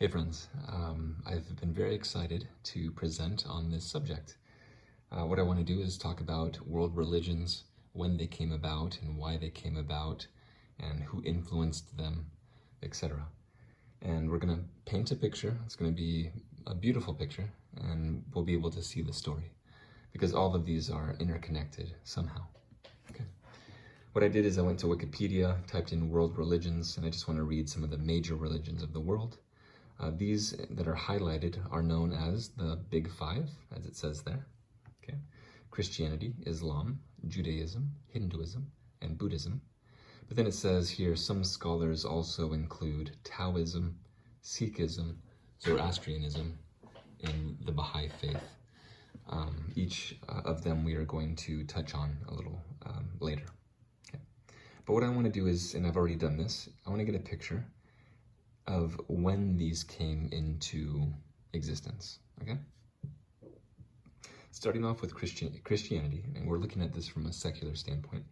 Hey friends, I've been very excited to present on this subject. What I want to do is talk about world religions, when they came about and why they came about, and who influenced them, etc. And we're going to paint a picture. It's going to be a beautiful picture, and we'll be able to see the story, because all of these are interconnected somehow. Okay. What I did is I went to Wikipedia, typed in world religions, and I just want to read some of the major religions of the world. These that are highlighted are known as the Big Five, as it says there. Okay. Christianity, Islam, Judaism, Hinduism, and Buddhism. But then it says here some scholars also include Taoism, Sikhism, Zoroastrianism, and the Baha'i faith. Each of them we are going to touch on a little later. Okay. But what I want to do is, and I've already done this, I want to get a picture of when these came into existence, okay? Starting off with Christianity, and we're looking at this from a secular standpoint.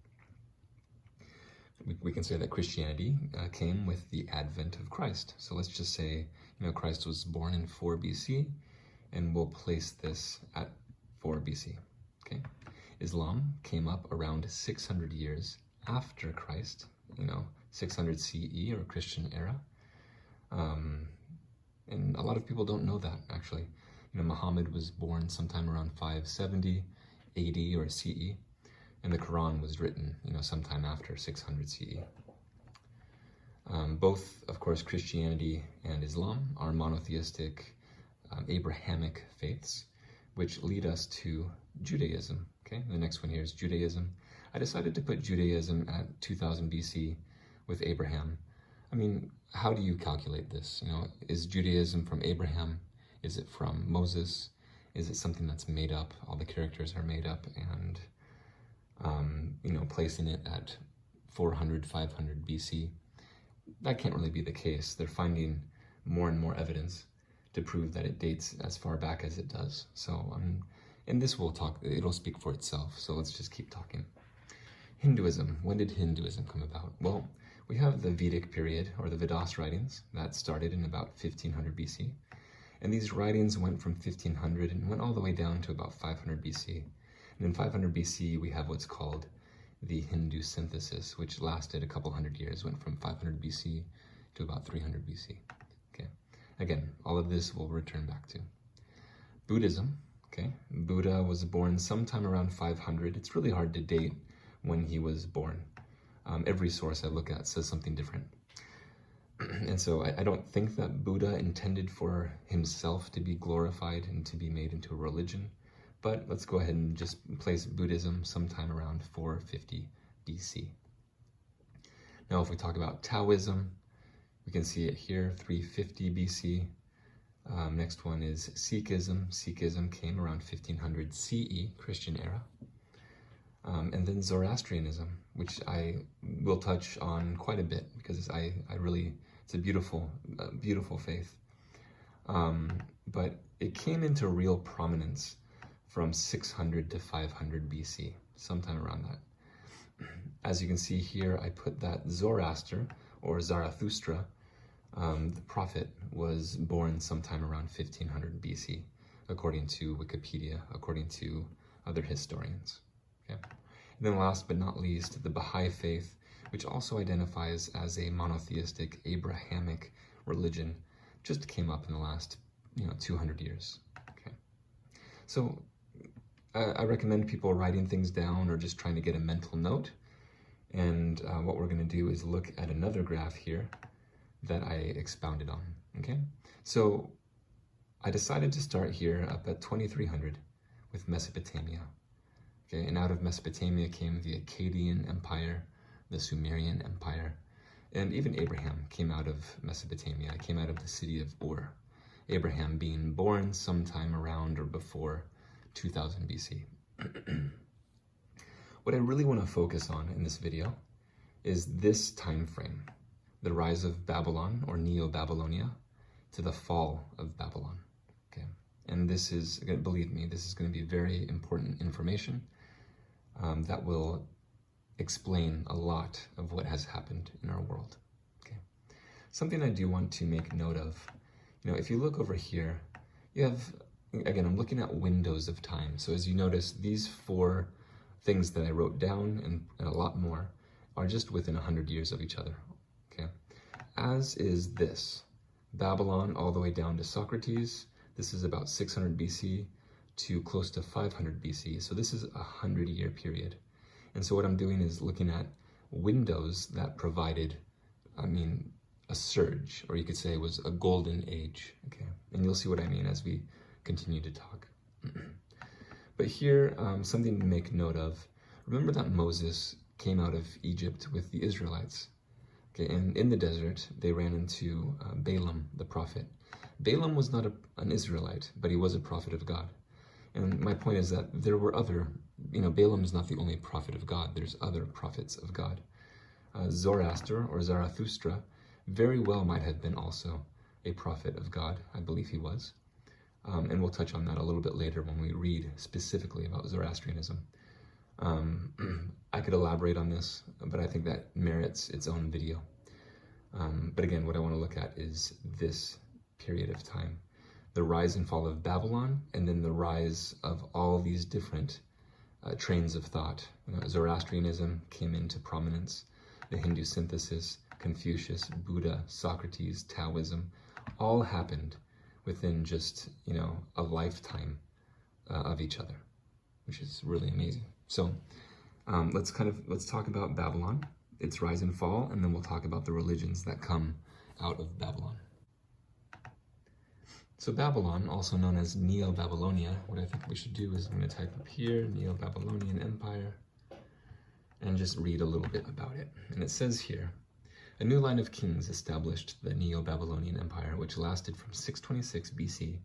We can say that Christianity came with the advent of Christ. So let's just say, Christ was born in 4 BC, and we'll place this at 4 BC, okay? Islam came up around 600 years after Christ, 600 CE or Christian era. And a lot of people don't know that, actually. Muhammad was born sometime around 570 AD or CE, and the Quran was written, sometime after 600 CE. Both, of course, Christianity and Islam are monotheistic, Abrahamic faiths, which lead us to Judaism. Okay, the next one here is Judaism. I decided to put Judaism at 2000 BC with Abraham. I mean, how do you calculate this? Is Judaism from Abraham? Is it from Moses? Is it something that's made up? All the characters are made up, and placing it at 400, 500 BC, that can't really be the case. They're finding more and more evidence to prove that it dates as far back as it does. So, and this it'll speak for itself. So let's just keep talking. Hinduism. When did Hinduism come about? Well, we have the Vedic period, or the Vedas writings, that started in about 1500 BC. And these writings went from 1500 and went all the way down to about 500 BC. And in 500 BC, we have what's called the Hindu synthesis, which lasted a couple hundred years, went from 500 BC to about 300 BC. Okay. Again, all of this we'll return back to. Buddhism, okay. Buddha was born sometime around 500. It's really hard to date when he was born. Every source I look at says something different. And so I don't think that Buddha intended for himself to be glorified and to be made into a religion, but let's go ahead and just place Buddhism sometime around 450 BC. Now, if we talk about Taoism, we can see it here, 350 BC. Next one is Sikhism. Sikhism came around 1500 CE, Christian era. And then Zoroastrianism, which I will touch on quite a bit, because it's a beautiful faith. But it came into real prominence from 600 to 500 BC, sometime around that. As you can see here, I put that Zoroaster, or Zarathustra, the prophet, was born sometime around 1500 BC, according to Wikipedia, according to other historians. Okay. And then last but not least, the Baha'i faith, which also identifies as a monotheistic Abrahamic religion, just came up in the last 200 years. Okay. So I recommend people writing things down or just trying to get a mental note. And what we're going to do is look at another graph here that I expounded on. Okay. So I decided to start here up at 2300 with Mesopotamia. Okay, and out of Mesopotamia came the Akkadian Empire, the Sumerian Empire, and even Abraham came out of Mesopotamia, came out of the city of Ur. Abraham being born sometime around or before 2000 BC. What I really want to focus on in this video is this time frame, the rise of Babylon or Neo-Babylonia to the fall of Babylon. Okay, and this is, believe me, this is going to be very important information that will explain a lot of what has happened in our world. Okay. Something I do want to make note of If you look over here, you have, again, I'm looking at windows of time. So as you notice, these 4 things that I wrote down and a lot more are just within 100 years of each other, okay? As is this. Babylon all the way down to Socrates. This is about 600 BC to close to 500 BC. So this is a 100-year period. And so what I'm doing is looking at windows that provided, a surge, or you could say it was a golden age, okay? And you'll see what I mean as we continue to talk. But here, something to make note of. Remember that Moses came out of Egypt with the Israelites. Okay, and in the desert, they ran into Balaam, the prophet. Balaam was not an Israelite, but he was a prophet of God. And my point is that there were other, Balaam is not the only prophet of God. There's other prophets of God. Zoroaster, or Zarathustra, very well might have been also a prophet of God. I believe he was. And we'll touch on that a little bit later when we read specifically about Zoroastrianism. I could elaborate on this, but I think that merits its own video. But again, what I want to look at is this period of time. The rise and fall of Babylon, and then the rise of all these different trains of thought. Zoroastrianism came into prominence, the Hindu synthesis, Confucius, Buddha, Socrates, Taoism, all happened within just, a lifetime of each other, which is really amazing. So let's talk about Babylon, its rise and fall, and then we'll talk about the religions that come out of Babylon. So Babylon, also known as Neo-Babylonia, what I think we should do is I'm going to type up here, Neo-Babylonian Empire, and just read a little bit about it. And it says here, a new line of kings established the Neo-Babylonian Empire, which lasted from 626 BC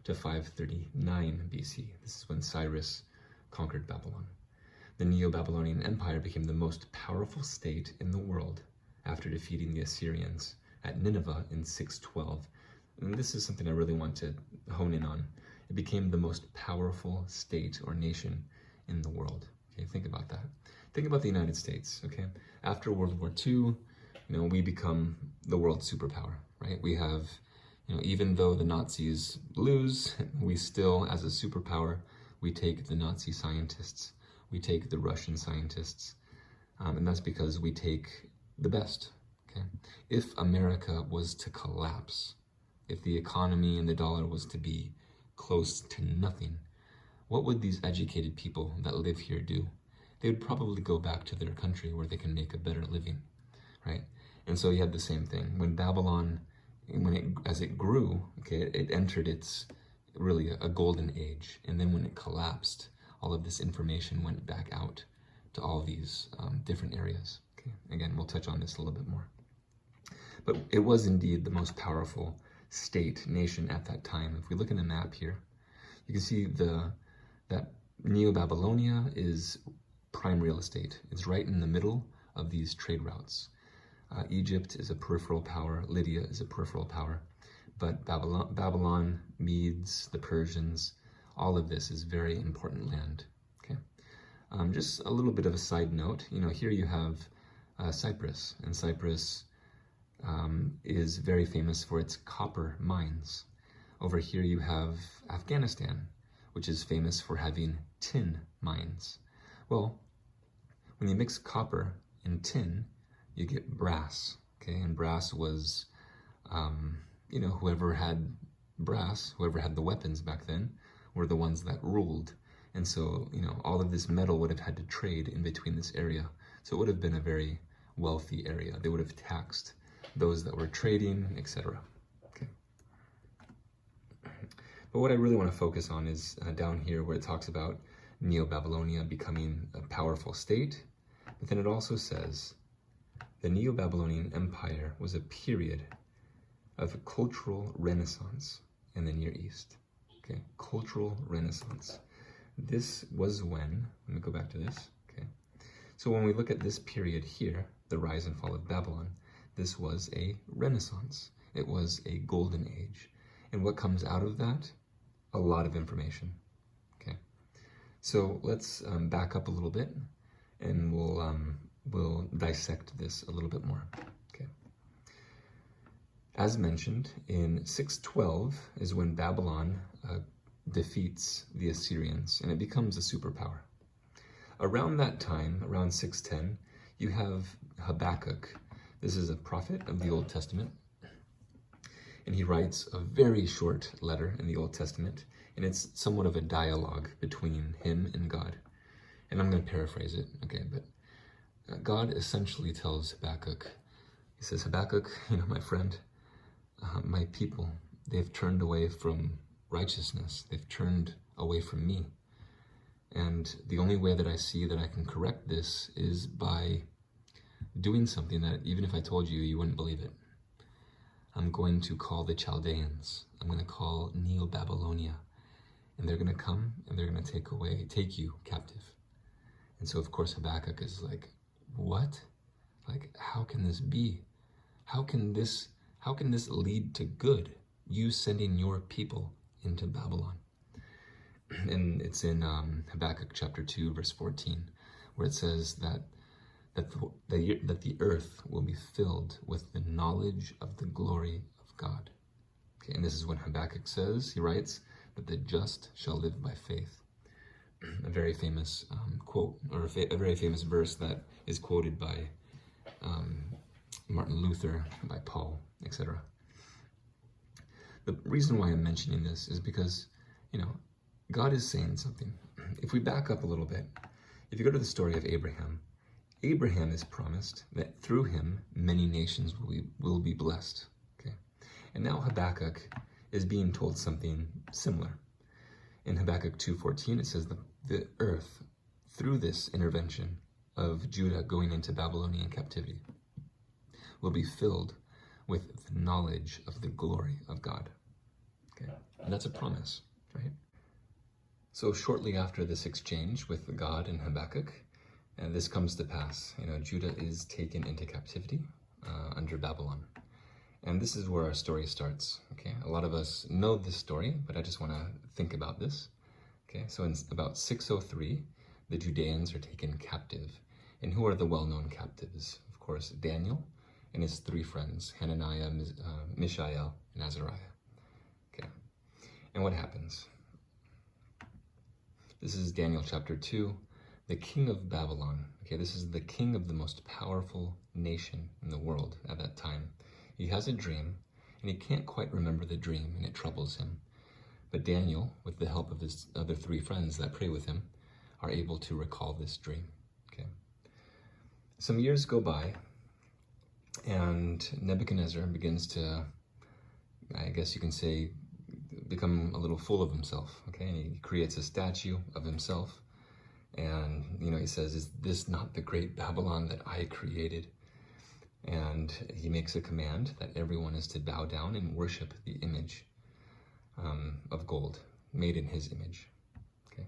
to 539 BC. This is when Cyrus conquered Babylon. The Neo-Babylonian Empire became the most powerful state in the world after defeating the Assyrians at Nineveh in 612. And this is something I really want to hone in on. It became the most powerful state or nation in the world. Okay, think about that. Think about the United States, okay? After World War II, we become the world superpower, right? We have, even though the Nazis lose, we still, as a superpower, we take the Nazi scientists, we take the Russian scientists, and that's because we take the best, okay? If America was to collapse, if the economy and the dollar was to be close to nothing, what would these educated people that live here do? They would probably go back to their country where they can make a better living, right? And so you had the same thing. When Babylon, as it grew, okay, it entered its really a golden age. And then when it collapsed, all of this information went back out to all these different areas. Okay, again, we'll touch on this a little bit more. But it was indeed the most powerful state, nation at that time. If we look in the map here, you can see that Neo-Babylonia is prime real estate. It's right in the middle of these trade routes. Egypt is a peripheral power, Lydia is a peripheral power, but Babylon, Medes, the Persians, all of this is very important land, okay? Just a little bit of a side note, here you have Cyprus, and Cyprus is very famous for its copper mines. Over here you have Afghanistan, which is famous for having tin mines. Well, when you mix copper and tin, you get brass, okay? And brass was, whoever had brass, whoever had the weapons back then, were the ones that ruled. And so, all of this metal would have had to trade in between this area. So it would have been a very wealthy area. They would have taxed those that were trading, etc. Okay. But what I really want to focus on is down here where it talks about Neo-Babylonia becoming a powerful state. But then it also says, the Neo-Babylonian Empire was a period of cultural renaissance in the Near East. Okay, cultural renaissance. This was when, let me go back to this, okay. So when we look at this period here, the rise and fall of Babylon, this was a renaissance. It was a golden age. And what comes out of that? A lot of information, okay. So let's back up a little bit and we'll dissect this a little bit more, okay. As mentioned, in 612 is when Babylon defeats the Assyrians, and it becomes a superpower. Around that time, around 610, you have Habakkuk. This is a prophet of the Old Testament, and he writes a very short letter in the Old Testament, and it's somewhat of a dialogue between him and God. And I'm going to paraphrase it, okay, but God essentially tells Habakkuk, he says, Habakkuk, my friend, my people, they've turned away from righteousness. They've turned away from me. And the only way that I see that I can correct this is by doing something that even if I told you, you wouldn't believe it. I'm going to call the Chaldeans. I'm going to call Neo-Babylonia. And they're going to come and they're going to take you captive. And so, of course, Habakkuk is like, what? Like, how can this be? How can this lead to good? You sending your people into Babylon. And it's in Habakkuk chapter 2, verse 14, where it says that the earth will be filled with the knowledge of the glory of God. Okay, and this is what Habakkuk says. He writes that the just shall live by faith. A very famous quote, or a very famous verse that is quoted by Martin Luther, by Paul, etc. The reason why I'm mentioning this is because, God is saying something. If we back up a little bit, if you go to the story of Abraham, Abraham is promised that through him, many nations will be blessed. Okay, and now Habakkuk is being told something similar. In Habakkuk 2:14, it says the earth, through this intervention of Judah going into Babylonian captivity, will be filled with the knowledge of the glory of God. Okay, and that's a promise, right? So shortly after this exchange with God and Habakkuk, and this comes to pass. Judah is taken into captivity under Babylon. And this is where our story starts, okay? A lot of us know this story, but I just want to think about this, okay? So in about 603, the Judeans are taken captive. And who are the well-known captives? Of course, Daniel and his three friends, Hananiah, Mishael, and Azariah. Okay, and what happens? This is Daniel chapter 2, the king of Babylon. Okay, this is the king of the most powerful nation in the world at that time. He has a dream, and he can't quite remember the dream, and it troubles him. But Daniel, with the help of his other three friends that pray with him, are able to recall this dream. Okay. Some years go by, and Nebuchadnezzar begins to, I guess you can say, become a little full of himself. Okay, and he creates a statue of himself, and he says, "Is this not the great Babylon that I created?" And he makes a command that everyone is to bow down and worship the image of gold made in his image. Okay,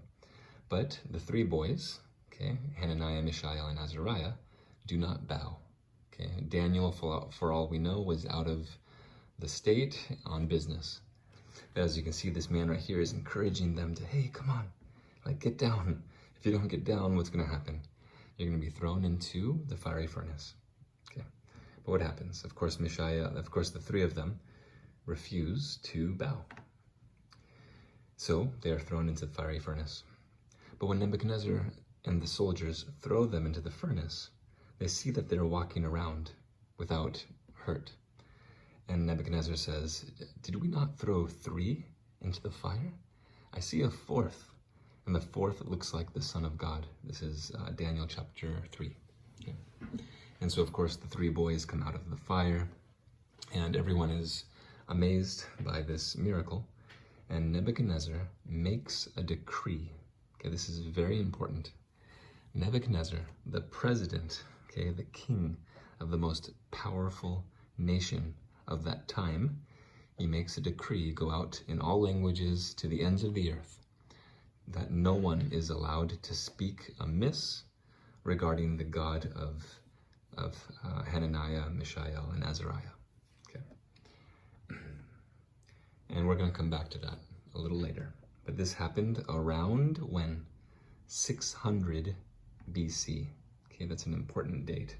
but the three boys, okay, Hananiah, Mishael, and Azariah, do not bow. Okay, Daniel, for all we know, was out of the state on business. But as you can see, this man right here is encouraging them to, hey, come on, get down. If you don't get down, what's going to happen? You're going to be thrown into the fiery furnace. Okay, but what happens? Of course, the three of them refuse to bow. So they are thrown into the fiery furnace. But when Nebuchadnezzar and the soldiers throw them into the furnace, they see that they're walking around without hurt. And Nebuchadnezzar says, "Did we not throw 3 into the fire? I see a 4th, and the 4th looks like the Son of God." This is Daniel chapter 3. Okay. And so, of course, the 3 boys come out of the fire, and everyone is amazed by this miracle. And Nebuchadnezzar makes a decree. Okay, this is very important. Nebuchadnezzar, the president, okay, the king of the most powerful nation of that time, he makes a decree, go out in all languages to the ends of the earth, that no one is allowed to speak amiss regarding the God of Hananiah, Mishael, and Azariah. Okay. And we're going to come back to that a little later. But this happened around when? 600 BC. Okay, that's an important date.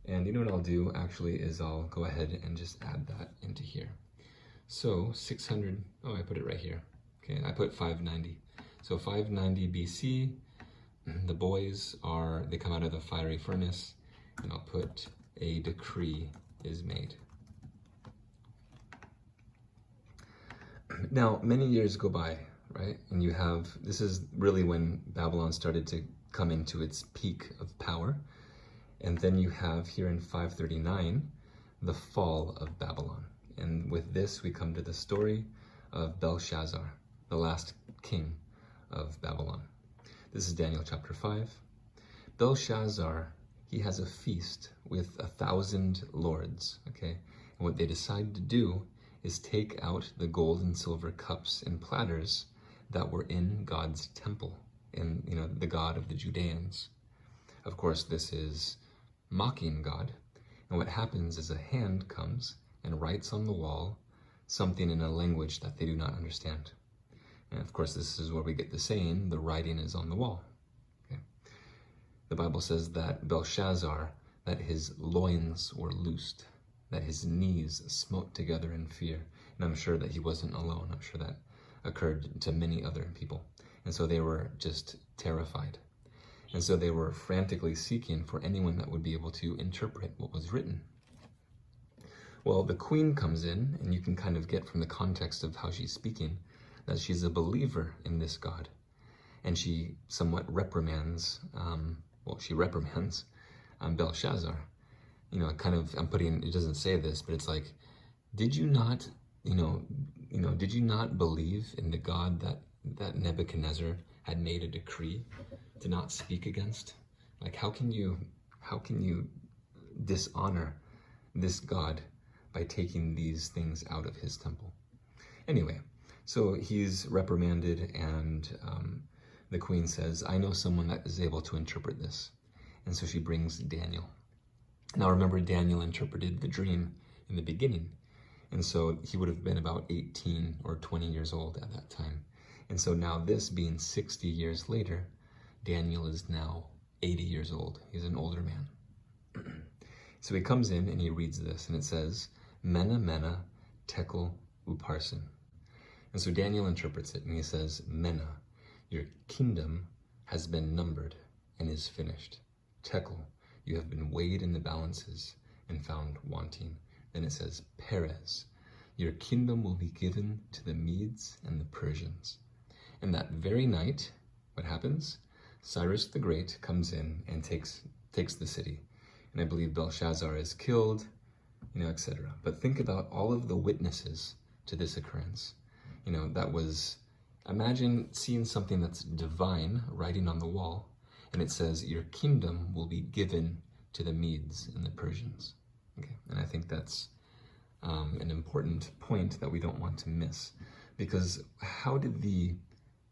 And you know what I'll do actually is I'll go ahead and just add that into here. So 600, oh, I put it right here. Okay, I put 590. So 590 BC, the boys they come out of the fiery furnace, and I'll put a decree is made. Now, many years go by, right? And this is really when Babylon started to come into its peak of power. And then you have here in 539, the fall of Babylon. And with this, we come to the story of Belshazzar, the last king of Babylon. This is Daniel chapter 5. Belshazzar, he has a feast with 1,000 lords, okay? And what they decide to do is take out the gold and silver cups and platters that were in God's temple, in the God of the Judeans. Of course, this is mocking God. And what happens is a hand comes and writes on the wall something in a language that they do not understand. And of course, this is where we get the saying, the writing is on the wall. Okay? The Bible says that Belshazzar, that his loins were loosed, that his knees smote together in fear. And I'm sure that he wasn't alone. I'm sure that occurred to many other people. And so they were just terrified. And so they were frantically seeking for anyone that would be able to interpret what was written. Well, the queen comes in, and you can kind of get from the context of how she's speaking that she's a believer in this God. And she somewhat reprimands, Belshazzar. It doesn't say this, but it's like, did you not believe in the God that Nebuchadnezzar had made a decree to not speak against? Like, how can you dishonor this God by taking these things out of his temple? Anyway, so he's reprimanded, and the queen says, I know someone that is able to interpret this. And so she brings Daniel. Now remember, Daniel interpreted the dream in the beginning. And so he would have been about 18 or 20 years old at that time. And so now, this being 60 years later, Daniel is now 80 years old. He's an older man. So he comes in and he reads this, and it says, Mena Mena Tekel Uparsin. And so Daniel interprets it, and he says, Mena, your kingdom has been numbered and is finished. Tekel, you have been weighed in the balances and found wanting. Then it says, Perez, your kingdom will be given to the Medes and the Persians. And that very night, what happens? Cyrus the Great comes in and takes the city. And I believe Belshazzar is killed, etc. But think about all of the witnesses to this occurrence. Imagine seeing something that's divine writing on the wall, and it says, your kingdom will be given to the Medes and the Persians. Okay, and I think that's an important point that we don't want to miss, because how did the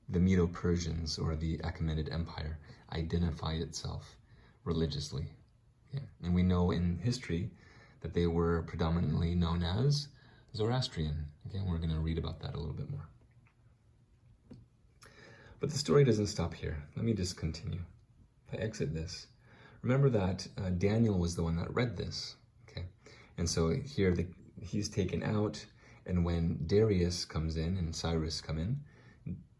Medo-Persians or the Achaemenid Empire identify itself religiously? Okay. And we know in history that they were predominantly known as Zoroastrian. Okay, and we're going to read about that a little bit more. But the story doesn't stop here. Let me just continue. If I exit this, remember that Daniel was the one that read this. Okay, and so here he's taken out, and when Darius comes in and Cyrus come in,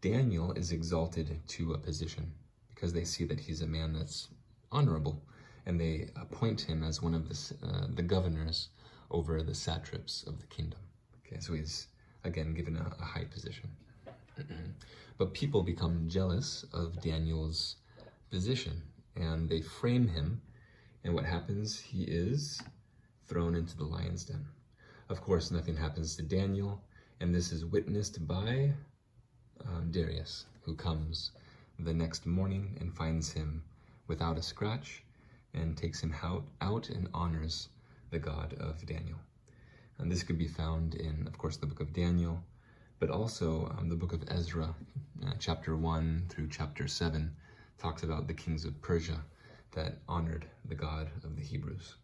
Daniel is exalted to a position because they see that he's a man that's honorable, and they appoint him as one of the governors over the satraps of the kingdom. Okay, so he's again given a high position. But people become jealous of Daniel's position, and they frame him, and what happens? He is thrown into the lion's den. Of course, nothing happens to Daniel, and this is witnessed by Darius, who comes the next morning and finds him without a scratch and takes him out and honors the God of Daniel. And this could be found in, of course, the book of Daniel, but also the book of Ezra, chapter 1 through chapter 7, talks about the kings of Persia that honored the God of the Hebrews.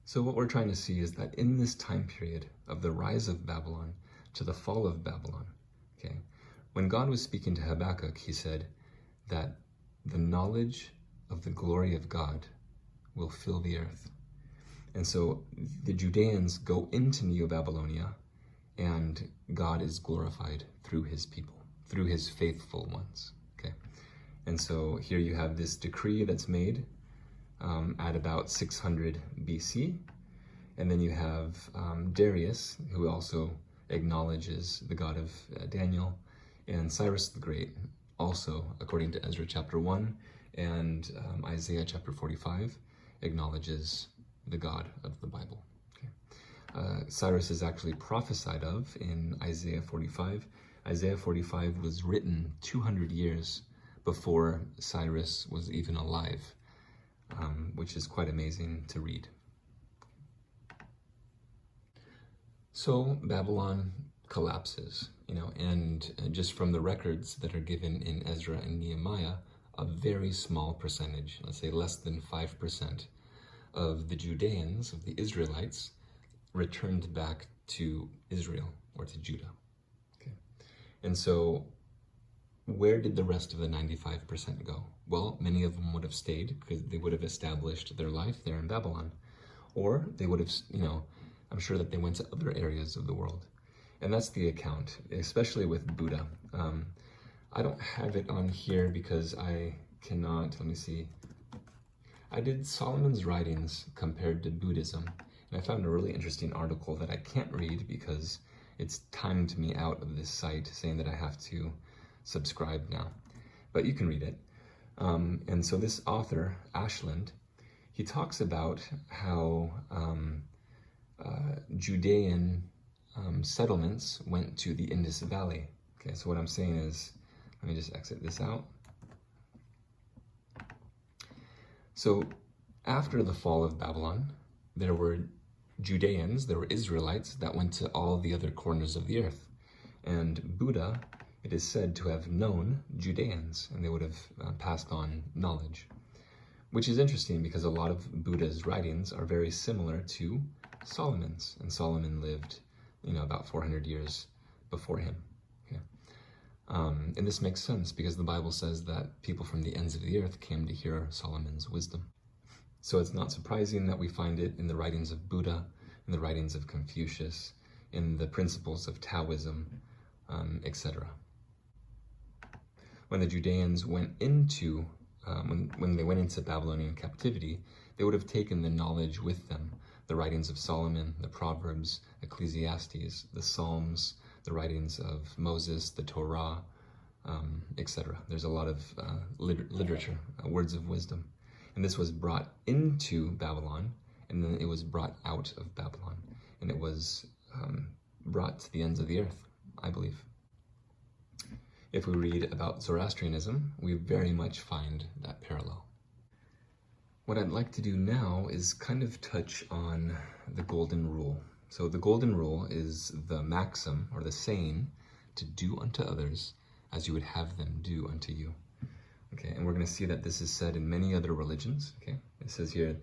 So what we're trying to see is that in this time period of the rise of Babylon to the fall of Babylon, okay, When God was speaking to Habakkuk, he said that the knowledge of the glory of God will fill the earth. And so the Judeans go into Neo-Babylonia, and God is glorified through his people, through his faithful ones. Okay, and so here you have this decree that's made at about 600 BC, and then you have Darius, who also acknowledges the God of Daniel, and Cyrus the Great, also, according to Ezra chapter 1 and Isaiah chapter 45, acknowledges the God of the Bible. Okay. Cyrus is actually prophesied of in Isaiah 45. Isaiah 45 was written 200 years before Cyrus was even alive, which is quite amazing to read. So Babylon collapses, and just from the records that are given in Ezra and Nehemiah, a very small percentage, let's say less than 5%, of the Judeans, of the Israelites, returned back to Israel or to Judah. Okay. And so where did the rest of the 95% go? Well, many of them would have stayed because they would have established their life there in Babylon. Or they would have, I'm sure that they went to other areas of the world. And that's the account, especially with Buddha. I don't have it on here because I cannot, let me see. I did Solomon's writings compared to Buddhism, and I found a really interesting article that I can't read because it's timed me out of this site saying that I have to subscribe now. But you can read it. And so this author, Ashland, he talks about how Judean settlements went to the Indus Valley. Okay, so what I'm saying is, let me just exit this out. So after the fall of Babylon, there were Judeans, there were Israelites that went to all the other corners of the earth. And Buddha, it is said to have known Judeans, and they would have passed on knowledge. Which is interesting because a lot of Buddha's writings are very similar to Solomon's, and Solomon lived, about 400 years before him. Okay. And this makes sense because the Bible says that people from the ends of the earth came to hear Solomon's wisdom. So it's not surprising that we find it in the writings of Buddha, in the writings of Confucius, in the principles of Taoism, etc. When the Judeans went into, when they went into Babylonian captivity, they would have taken the knowledge with them, the writings of Solomon, the Proverbs, Ecclesiastes, the Psalms, the writings of Moses, the Torah, etc. There's a lot of literature, words of wisdom. And this was brought into Babylon, and then it was brought out of Babylon. And it was brought to the ends of the earth, I believe. If we read about Zoroastrianism, we very much find that parallel. What I'd like to do now is kind of touch on the golden rule. So the golden rule is the maxim or the saying to do unto others as you would have them do unto you. Okay, and we're going to see that this is said in many other religions. Okay, it says here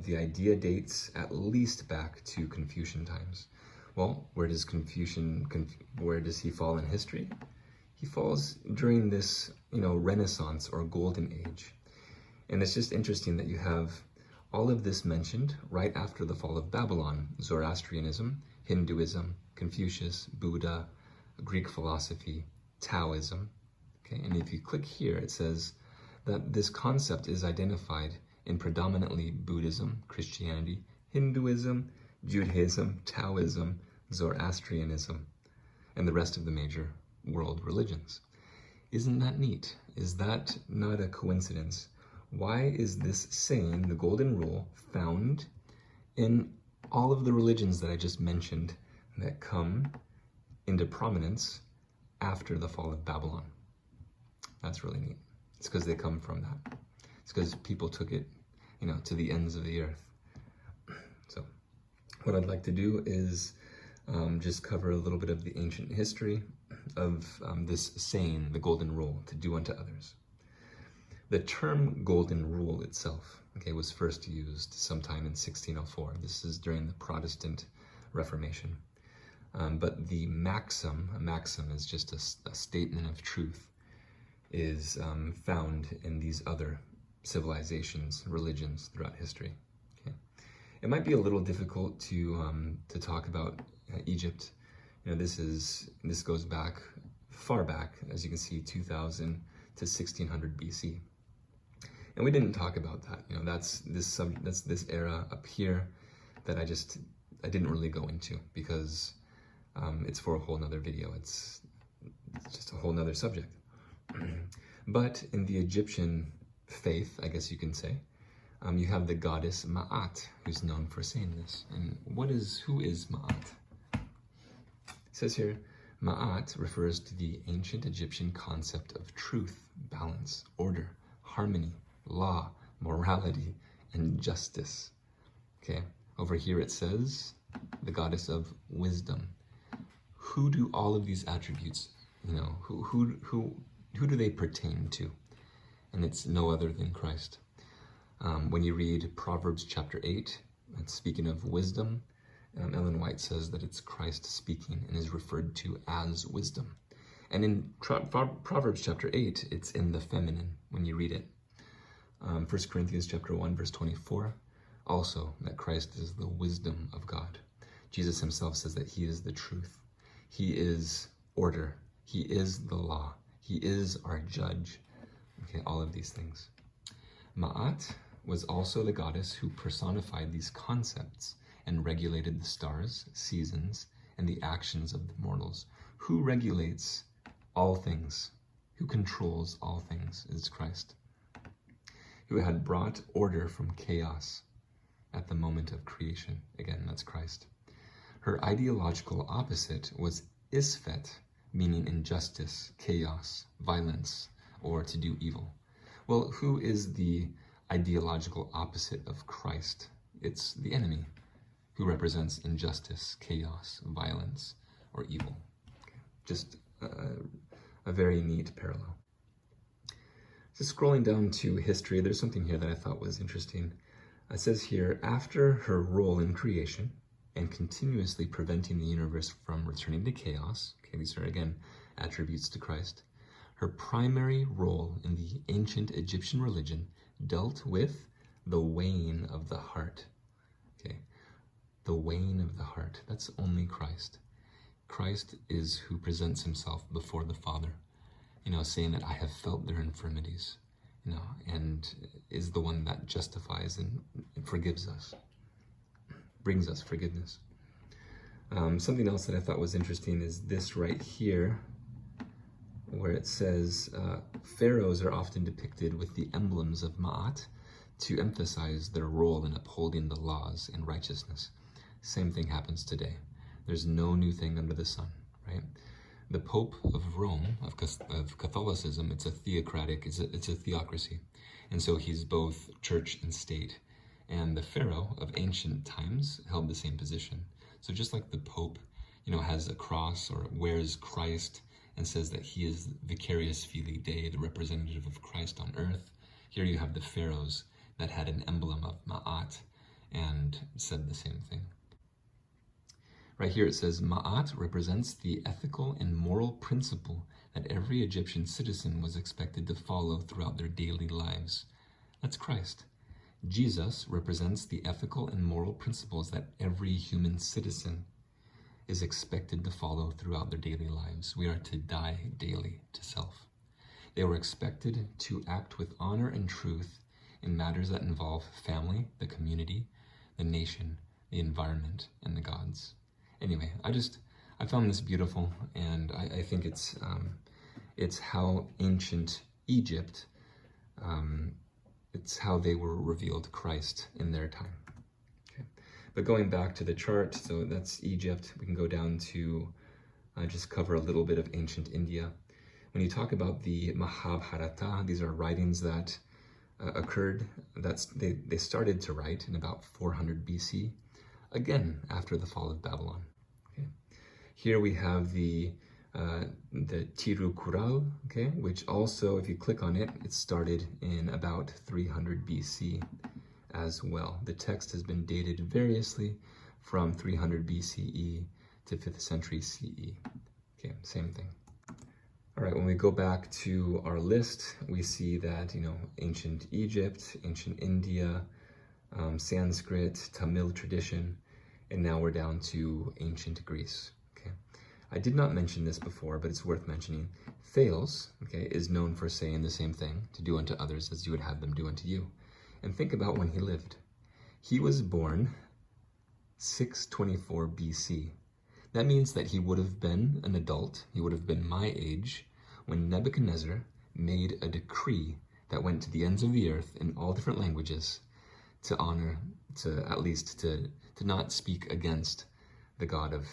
the idea dates at least back to Confucian times. Well, where does where does he fall in history? He falls during this, Renaissance or Golden Age. And it's just interesting that you have all of this mentioned right after the fall of Babylon: Zoroastrianism, Hinduism, Confucius, Buddha, Greek philosophy, Taoism. Okay, and if you click here, it says that this concept is identified in predominantly Buddhism, Christianity, Hinduism, Judaism, Taoism, Zoroastrianism, and the rest of the major world religions. Isn't that neat? Is that not a coincidence? Why is this saying, the golden rule, found in all of the religions that I just mentioned that come into prominence after the fall of Babylon? That's really neat. It's because they come from that. It's because people took it, to the ends of the earth. So what I'd like to do is just cover a little bit of the ancient history of this saying, the golden rule, to do unto others. The term golden rule itself, was first used sometime in 1604. This is during the Protestant Reformation. But the maxim, a maxim is just a statement of truth, is found in these other civilizations, religions throughout history. Okay. It might be a little difficult to talk about Egypt. This goes back, far back, as you can see, 2000 to 1600 BC. And we didn't talk about that. That's this era up here that I didn't really go into, because it's for a whole nother video. It's just a whole nother subject. But in the Egyptian faith, I guess you can say, you have the goddess Maat, who's known for saying this. And who is Maat? It says here, Maat refers to the ancient Egyptian concept of truth, balance, order, harmony, law, morality, and justice. Okay, over here it says the goddess of wisdom. Who do all of these attributes, who do they pertain to? And it's no other than Christ. When you read Proverbs chapter 8, and speaking of wisdom, Ellen White says that it's Christ speaking and is referred to as wisdom. And in Proverbs chapter 8, it's in the feminine when you read it. 1 Corinthians chapter 1, verse 24, also that Christ is the wisdom of God. Jesus himself says that he is the truth. He is order. He is the law. He is our judge. Okay, all of these things. Maat was also the goddess who personified these concepts and regulated the stars, seasons, and the actions of the mortals. Who regulates all things, who controls all things, is Christ, who had brought order from chaos at the moment of creation. Again, that's Christ. Her ideological opposite was Isfet, meaning injustice, chaos, violence, or to do evil. Well, who is the ideological opposite of Christ? It's the enemy, who represents injustice, chaos, violence, or evil. Just a very neat parallel. Just scrolling down to history, there's something here that I thought was interesting. It says here, after her role in creation and continuously preventing the universe from returning to chaos, okay, these are again attributes to Christ, her primary role in the ancient Egyptian religion dealt with the weighing of the heart. Okay, the weighing of the heart. That's only Christ. Christ is who presents himself before the Father, saying that I have felt their infirmities, and is the one that justifies and forgives us, brings us forgiveness. Something else that I thought was interesting is this right here, where it says, pharaohs are often depicted with the emblems of Maat to emphasize their role in upholding the laws and righteousness. Same thing happens today. There's no new thing under the sun, right? The Pope of Rome, of Catholicism, it's a theocracy. And so he's both church and state. And the Pharaoh of ancient times held the same position. So just like the Pope, has a cross or wears Christ and says that he is vicarious filii Dei, the representative of Christ on earth, here you have the pharaohs that had an emblem of Ma'at and said the same thing. Right here it says, Ma'at represents the ethical and moral principle that every Egyptian citizen was expected to follow throughout their daily lives. That's Christ. Jesus represents the ethical and moral principles that every human citizen is expected to follow throughout their daily lives. We are to die daily to self. They were expected to act with honor and truth in matters that involve family, the community, the nation, the environment, and the gods. Anyway, I found this beautiful, and I think it's how ancient Egypt, it's how they were revealed Christ in their time. Okay. But going back to the chart, so that's Egypt. We can go down to just cover a little bit of ancient India. When you talk about the Mahabharata, these are writings that occurred, they started to write in about 400 BC, again after the fall of Babylon. Okay. Here we have the Tirukural, okay, which also, if you click on it, it started in about 300 BC as well. The text has been dated variously from 300 BCE to 5th century CE. Okay, same thing. All right, when we go back to our list, we see that, ancient Egypt, ancient India, Sanskrit, Tamil tradition, and now we're down to ancient Greece. Okay, I did not mention this before, but it's worth mentioning. Thales, okay, is known for saying the same thing, to do unto others as you would have them do unto you. And think about when he lived. He was born 624 BC. That means that he would have been an adult, he would have been my age, when Nebuchadnezzar made a decree that went to the ends of the earth in all different languages to honor, to not speak against the God of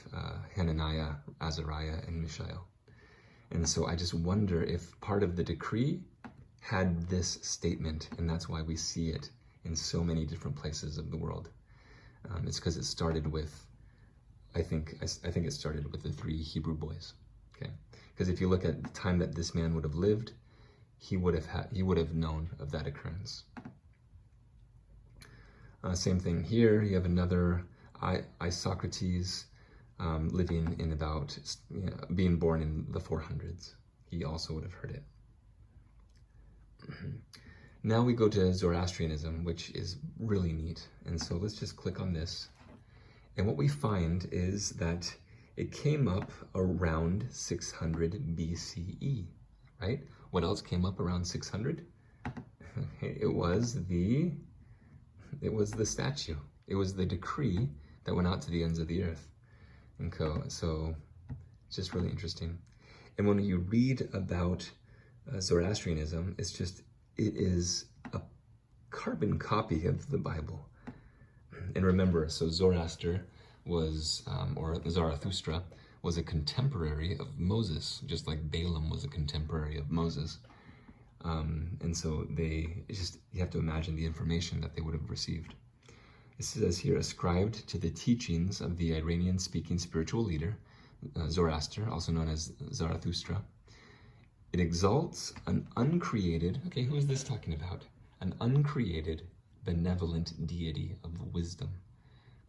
Hananiah, Azariah, and Mishael. And so I just wonder if part of the decree had this statement, and that's why we see it in so many different places of the world. It's because it started with, I think it started with the 3 Hebrew boys. Okay, because if you look at the time that this man would have lived, he would have known of that occurrence. Same thing here. You have another Isocrates living in about, being born in the 400s. He also would have heard it. Now we go to Zoroastrianism, which is really neat. And so let's just click on this. And what we find is that it came up around 600 BCE, right? What else came up around 600? It was the statue. It was the decree that went out to the ends of the earth. And so it's just really interesting. And when you read about Zoroastrianism, it is a carbon copy of the Bible. And remember, so Zoroaster was, or Zarathustra, was a contemporary of Moses, just like Balaam was a contemporary of Moses. And so you have to imagine the information that they would have received. It says here, ascribed to the teachings of the Iranian-speaking spiritual leader, Zoroaster, also known as Zarathustra. It exalts an uncreated, okay, who is this talking about? An uncreated, benevolent deity of wisdom.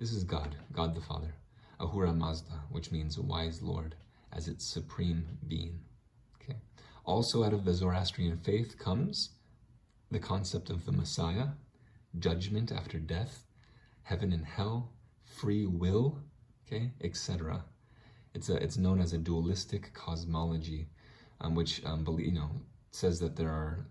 This is God, God the Father, Ahura Mazda, which means wise Lord, as its supreme being. Okay. Also out of the Zoroastrian faith comes the concept of the Messiah, judgment after death, heaven and hell, free will, okay, etc. It's known as a dualistic cosmology, which says that there are,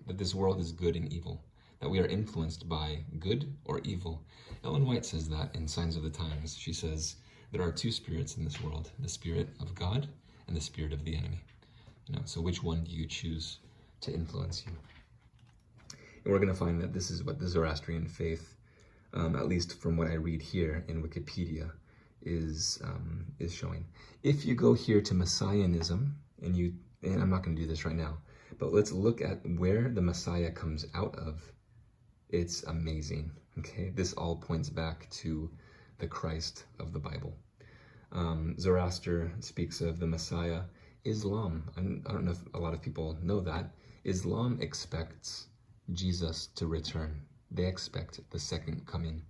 that this world is good and evil, that we are influenced by good or evil. Ellen White says that in Signs of the Times. She says there are 2 spirits in this world, the spirit of God and the spirit of the enemy. So which one do you choose to influence you? And we're going to find that this is what the Zoroastrian faith, at least from what I read here in Wikipedia, is showing. If you go here to Messianism, and I'm not going to do this right now, but let's look at where the Messiah comes out of. It's amazing. Okay, this all points back to the Christ of the Bible. Zoroaster speaks of the Messiah. Islam, I don't know if a lot of people know that, Islam expects Jesus to return. They expect the second coming.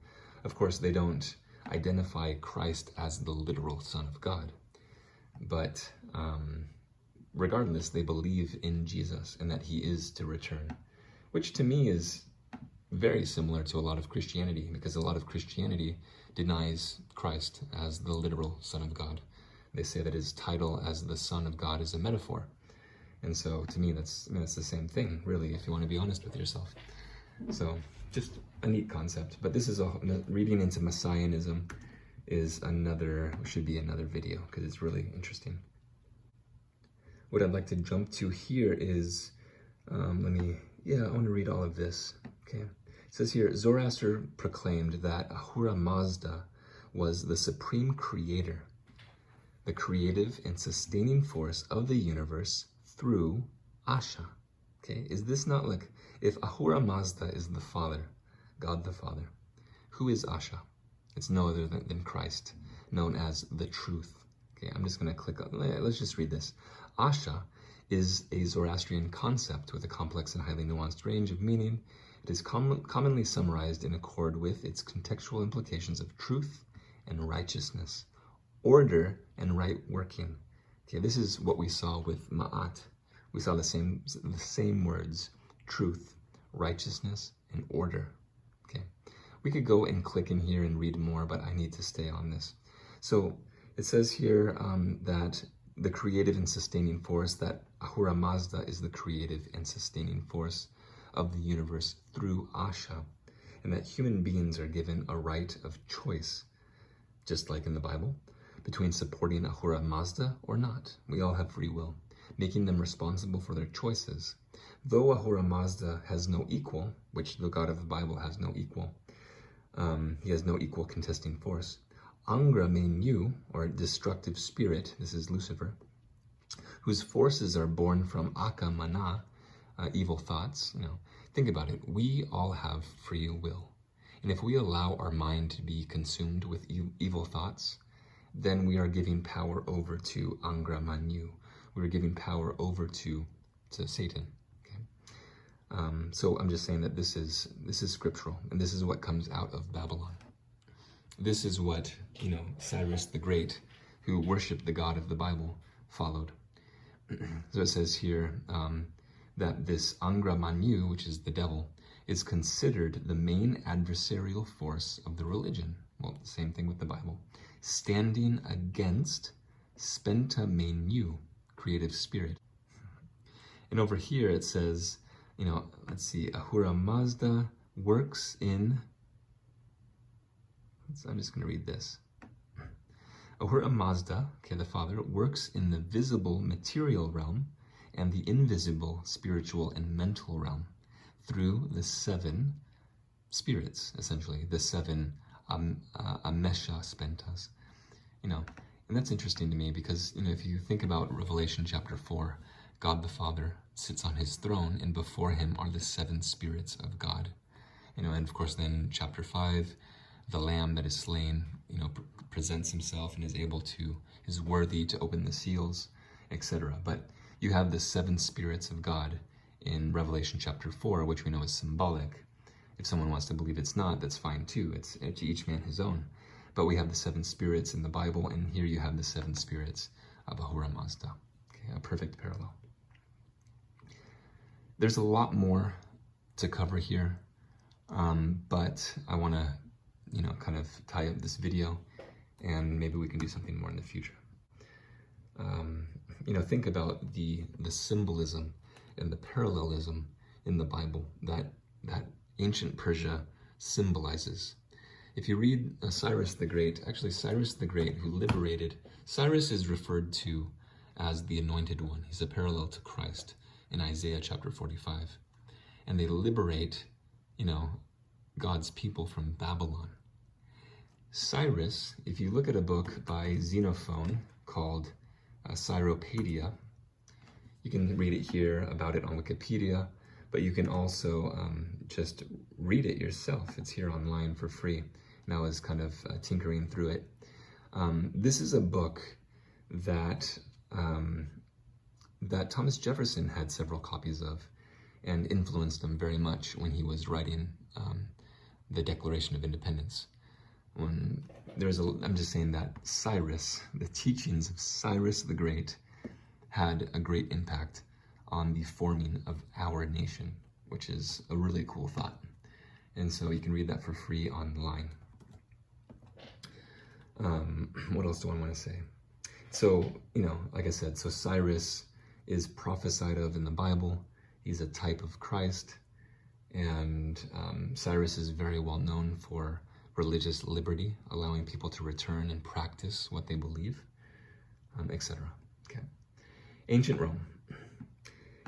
Of course, they don't identify Christ as the literal Son of God, but regardless, they believe in Jesus and that he is to return, which to me is very similar to a lot of Christianity, because a lot of Christianity denies Christ as the literal Son of God. They say that his title as the Son of God is a metaphor. And so to me, that's the same thing, really, if you want to be honest with yourself. So just a neat concept. But this is reading into Messianism should be another video, because it's really interesting. What I'd like to jump to here is, I want to read all of this. Okay. It says here, Zoroaster proclaimed that Ahura Mazda was the supreme creator, the creative and sustaining force of the universe through Asha. Okay, is this not like, if Ahura Mazda is the Father, God the Father, who is Asha? It's no other than Christ, known as the truth. Okay, I'm just going to click on, let's just read this. Asha is a Zoroastrian concept with a complex and highly nuanced range of meaning. It is commonly summarized in accord with its contextual implications of truth and righteousness, order and right working. Okay, this is what we saw with Maat. We saw the same words: truth, righteousness, and order. Okay, we could go and click in here and read more, but I need to stay on this. So it says here that the creative and sustaining force, that Ahura Mazda is the creative and sustaining force of the universe through Asha, and that human beings are given a right of choice, just like in the Bible, between supporting Ahura Mazda or not. We all have free will, making them responsible for their choices. Though Ahura Mazda has no equal, which the God of the Bible has no equal, he has no equal contesting force. Angra Mainyu, or destructive spirit, this is Lucifer, whose forces are born from Aka Mana, evil thoughts. Think about it. We all have free will. And if we allow our mind to be consumed with evil thoughts, then we are giving power over to Angra Mainyu. We're giving power over to Satan. Okay? So I'm just saying that this is scriptural, and this is what comes out of Babylon. This is what, Cyrus the Great, who worshipped the God of the Bible, followed. So it says here that this Angra Mainyu, which is the devil, is considered the main adversarial force of the religion. Well, same thing with the Bible. Standing against Spenta Mainyu, creative spirit. And over here it says, let's see, Ahura Mazda works in... I'm just going to read this. Ahura Mazda, the Father, works in the visible material realm and the invisible spiritual and mental realm through the 7 spirits, essentially, the 7 Amesha Spentas. And that's interesting to me because, if you think about Revelation chapter 4, God the Father sits on his throne, and before him are the 7 spirits of God. And of course then chapter 5, the Lamb that is slain, presents himself and is worthy to open the seals, etc. But you have the 7 spirits of God in Revelation chapter 4, which we know is symbolic. If someone wants to believe it's not, that's fine too. It's to each man his own. But we have the 7 spirits in the Bible, and here you have the 7 spirits of Ahura Mazda. Okay, a perfect parallel. There's a lot more to cover here, but I want to kind of tie up this video, and maybe we can do something more in the future. Think about the symbolism and the parallelism in the Bible that ancient Persia symbolizes. If you read Cyrus the Great, actually Cyrus the Great, who liberated, Cyrus is referred to as the Anointed One. He's a parallel to Christ in Isaiah chapter 45. And they liberate, God's people from Babylon. Cyrus, if you look at a book by Xenophon called Cyropaedia, you can read it here about it on Wikipedia, but you can also just read it yourself. It's here online for free. And I was kind of tinkering through it. This is a book that Thomas Jefferson had several copies of and influenced him very much when he was writing the Declaration of Independence. I'm just saying that Cyrus, the teachings of Cyrus the Great, had a great impact on the forming of our nation, which is a really cool thought. And so you can read that for free online. What else do I want to say? So, like I said, so Cyrus is prophesied of in the Bible. He's a type of Christ. And Cyrus is very well known for religious liberty, allowing people to return and practice what they believe, etc. Okay. Ancient Rome.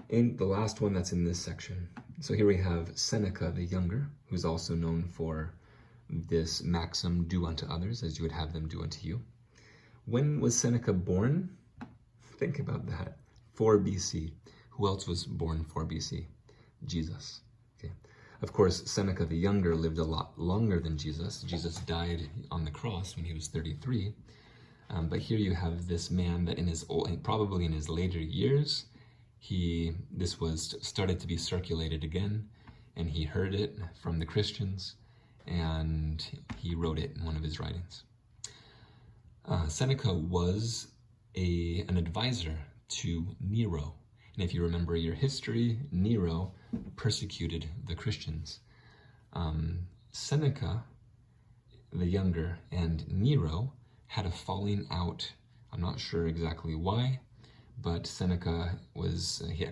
And the last one that's in this section. So here we have Seneca the Younger, who's also known for this maxim, do unto others as you would have them do unto you. When was Seneca born? Think about that. 4 BC. Who else was born 4 BC? Jesus. Okay. Of course, Seneca the Younger lived a lot longer than Jesus. Jesus died on the cross when he was 33. But here you have this man that probably in his later years, this was started to be circulated again, and he heard it from the Christians, and he wrote it in one of his writings. Seneca was an advisor to Nero. And if you remember your history, Nero persecuted the Christians. Seneca, the younger, and Nero had a falling out. I'm not sure exactly why, but Seneca he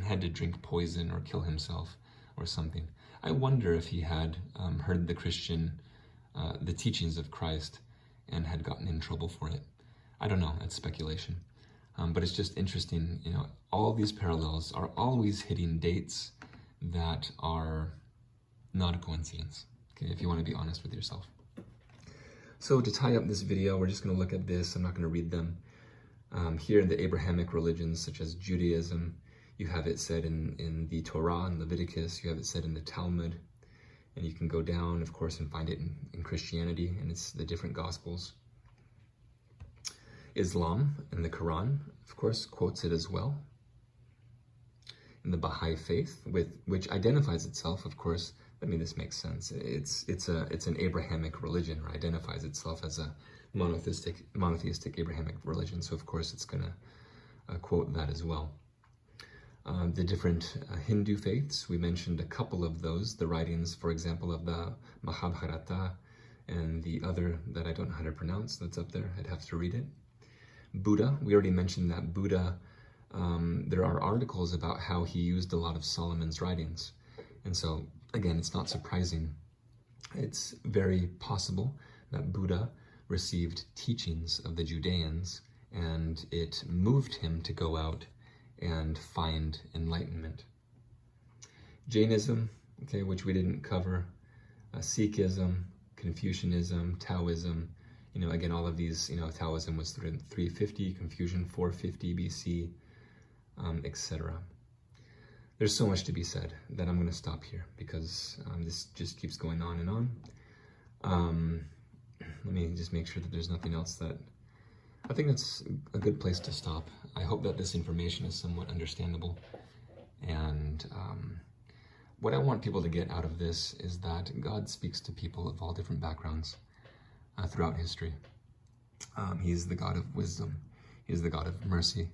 had to drink poison or kill himself or something. I wonder if he had heard the teachings of Christ and had gotten in trouble for it. I don't know, that's speculation. But it's just interesting, all these parallels are always hitting dates that are not a coincidence, okay, if you want to be honest with yourself. So to tie up this video, we're just going to look at this. I'm not going to read them. Here in the Abrahamic religions, such as Judaism, you have it said in the Torah and Leviticus, you have it said in the Talmud, and you can go down, of course, and find it in Christianity, and it's the different Gospels. Islam and the Quran, of course, quotes it as well. In the Baha'i faith, which identifies itself, of course, this makes sense. It's an Abrahamic religion, or identifies itself as a monotheistic Abrahamic religion. So of course it's going to quote that as well. The different Hindu faiths, we mentioned a couple of those. The writings, for example, of the Mahabharata and the other that I don't know how to pronounce. That's up there. I'd have to read it. Buddha, we already mentioned that Buddha. There are articles about how he used a lot of Solomon's writings, and so again, it's not surprising. It's very possible that Buddha received teachings of the Judeans, and it moved him to go out and find enlightenment. Jainism, okay, which we didn't cover, Sikhism, Confucianism, Taoism, again, all of these, Taoism was 350, Confucian 450 BC, etc. There's so much to be said that I'm going to stop here because this just keeps going on and on. Let me just make sure that there's nothing else that... I think that's a good place to stop. I hope that this information is somewhat understandable. And what I want people to get out of this is that God speaks to people of all different backgrounds throughout history. He's the God of wisdom. He's the God of mercy.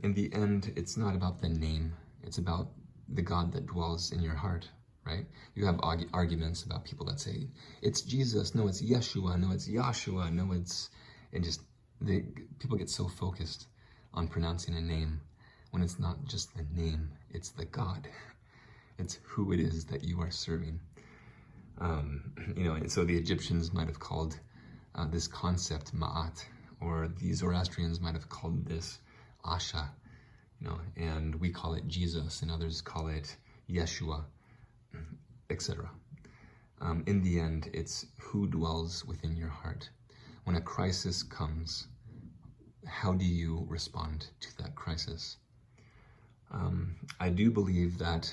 In the end, it's not about the name. It's about the God that dwells in your heart, right? You have arguments about people that say, it's Jesus, no, it's Yeshua, no, it's Yahshua, no, it's... And just, people get so focused on pronouncing a name when it's not just the name, it's the God. It's who it is that you are serving. And so the Egyptians might have called this concept Maat, or the Zoroastrians might have called this Asha, and we call it Jesus, and others call it Yeshua, etc. In the end, it's who dwells within your heart. When a crisis comes, how do you respond to that crisis? I do believe that,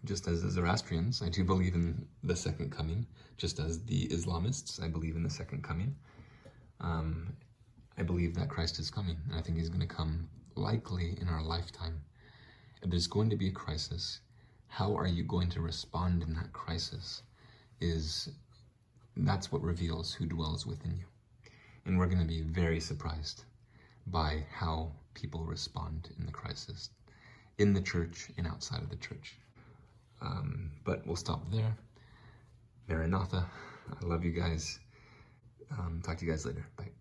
just as the Zoroastrians, I do believe in the second coming. Just as the Islamists, I believe in the second coming. I believe that Christ is coming, and I think he's going to come likely in our lifetime. If there's going to be a crisis, how are you going to respond in that crisis? That's what reveals who dwells within you. And we're going to be very surprised by how people respond in the crisis, in the church and outside of the church. But we'll stop there. Maranatha. I love you guys. Talk to you guys later. Bye.